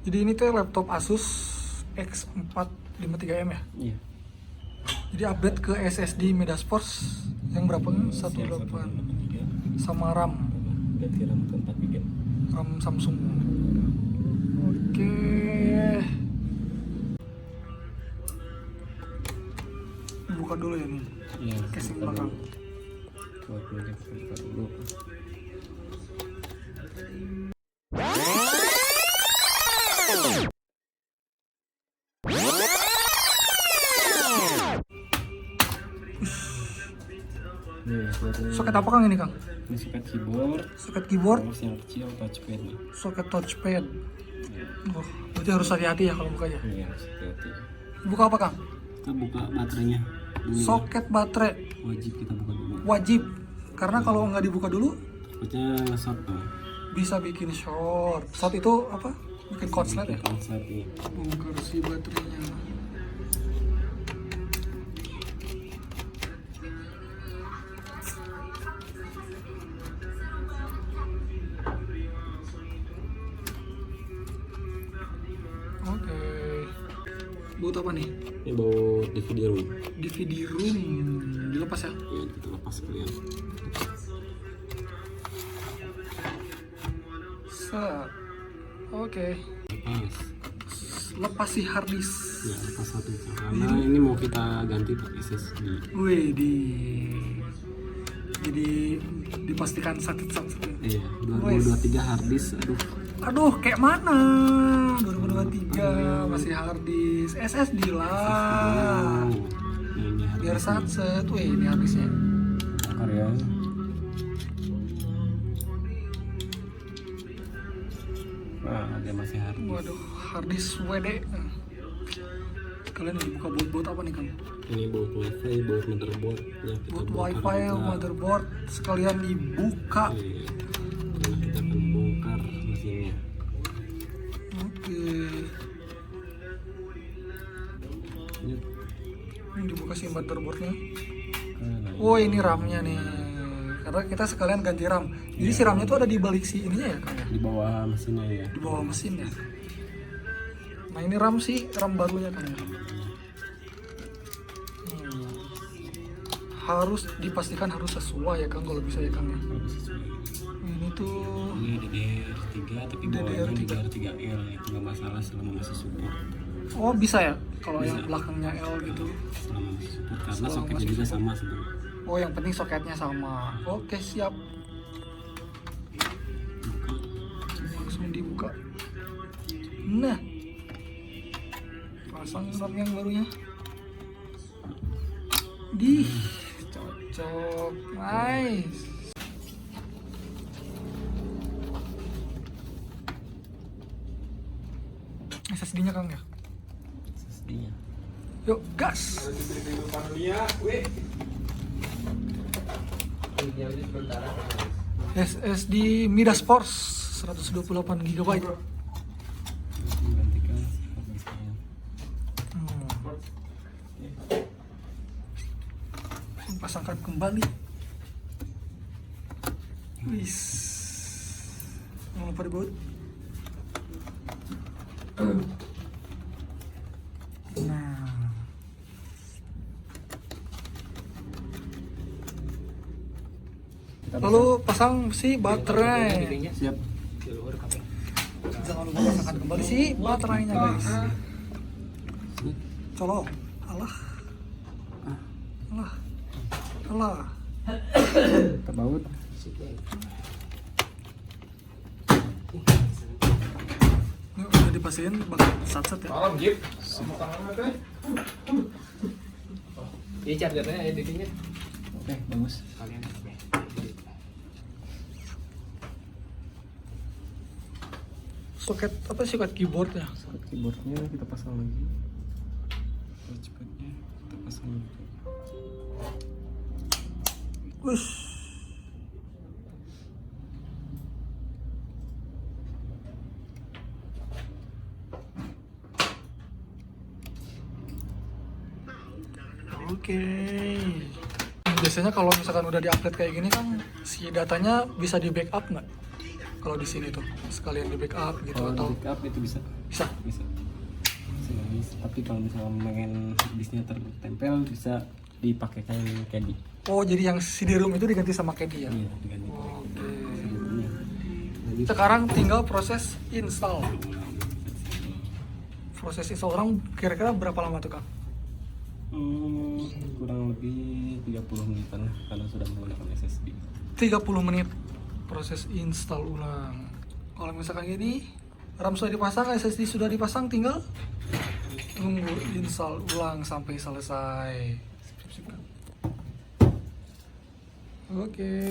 Jadi ini tuh laptop Asus X453M ya. Iya. Jadi update ke SSD Medaforce yang berapa? 18 sama RAM. Ganti RAM ke 4 GB. RAM Samsung. Oke. Buka dulu ya nih. Iya. Casing belakang. Buat meja buka dulu. Soket apa Kang ini Kang? Ini soket keyboard. Soket keyboard, Mouse yang kecil, touchpad nih. soket touchpad. Oh, berarti harus hati-hati ya kalau bukanya. Iya, hati-hati. Buka apa Kang? Kita buka baterainya dulu. Soket baterai Wajib kita buka dulu. wajib, karena kalau nggak dibuka dulu Takutnya nge-short tuh. bisa bikin short. Short itu apa? Bikin korslet ya? Konslet nih. Bongkar si baterainya. Oke. Buat apa nih? Ini bawa DVD room. DVD room dilepas ya? Ya, kita lepas sekalian. Set. Oke. Lepas. Lepas si harddisk. Ya, lepas satu. Karena ini mau kita ganti pakai SSD. Wih jadi dipastikan satu-satu. Iya, 2023 harddisk. Aduh, kayak mana? 2023 masih harddisk, SSD lah. Ini Biar harddisk. satset. Wih, ini harddisknya. Karya. Nah, ada masih harddisk. Waduh, harddisk WD. Kalian dibuka buat apa nih Kang? Ini buat wifi, buat motherboard. Ya, kita Buat bongkar wifi, juga. motherboard sekalian dibuka. Iya. Karena kita akan bongkar mesinnya. Oke. Ini dibuka sih motherboardnya. Nah, Oh, ini RAM-nya nih. Karena kita sekalian ganti RAM. Jadi si RAM-nya tuh ada di balik si ininya ya Kang ya? di bawah mesinnya ya. Di bawah mesin ya. Nah, ini RAM sih, RAM barunya Kang ya. Harus dipastikan harus sesuai ya Kang kalau bisa ya Kang ya. Bagus sesuai. Ini tuh Ini DDR3 tapi bawahnya DDR3. DDR3L itu nggak masalah selama masih support. oh bisa ya kalau Bisa. yang belakangnya L gitu. Selama masih support karena Selama soketnya masih juga support. sama sebenarnya. Oh, yang penting soketnya sama. Oke, siap. Langsung dibuka. Nah. Pasang RAM yang barunya. Cocok. Nice. SSD-nya Kang ya. SSD-nya. Yuk, gas. SSD Midas Force 128 GB. Menggantikan harddisknya. Pasangkan kembali. Wis. Jangan lupa dibaut. Nah. Lalu pasang si baterai. Siap. Jangan lupa pasangkan kembali si baterainya guys. Colok. Alah. Alah. Alah. Kita baut. Ini udah dipastiin bakal satset ya. Malam Jip. Sama tangannya teh. Ini chargernya editingnya. Oke, bagus. Kalian oke. Soket apa sih, soket keyboard ya? Soket keyboardnya kita pasang lagi. Touchpadnya kita pasang lagi. Wush. Oke. Biasanya kalau misalkan udah di-update kayak gini kan si datanya bisa di backup nggak? kalau di sini tuh sekalian di backup gitu Kalau atau di backup itu bisa. bisa? Bisa. Tapi kalau misalnya pengen disknya tertempel bisa dipakaikan caddy. Oh, jadi yang CD-ROM itu diganti sama caddy ya? Iya, diganti. Oke. Jadi Sekarang tinggal proses install. Proses install orang kira-kira berapa lama tuh Kang? kurang lebih 30 menitan lah, karena sudah menggunakan SSD. 30 menit proses install ulang. Kalau misalkan gini, RAM sudah dipasang, SSD sudah dipasang, tinggal tunggu install ulang sampai selesai. Sip, sip, Kang. Oke.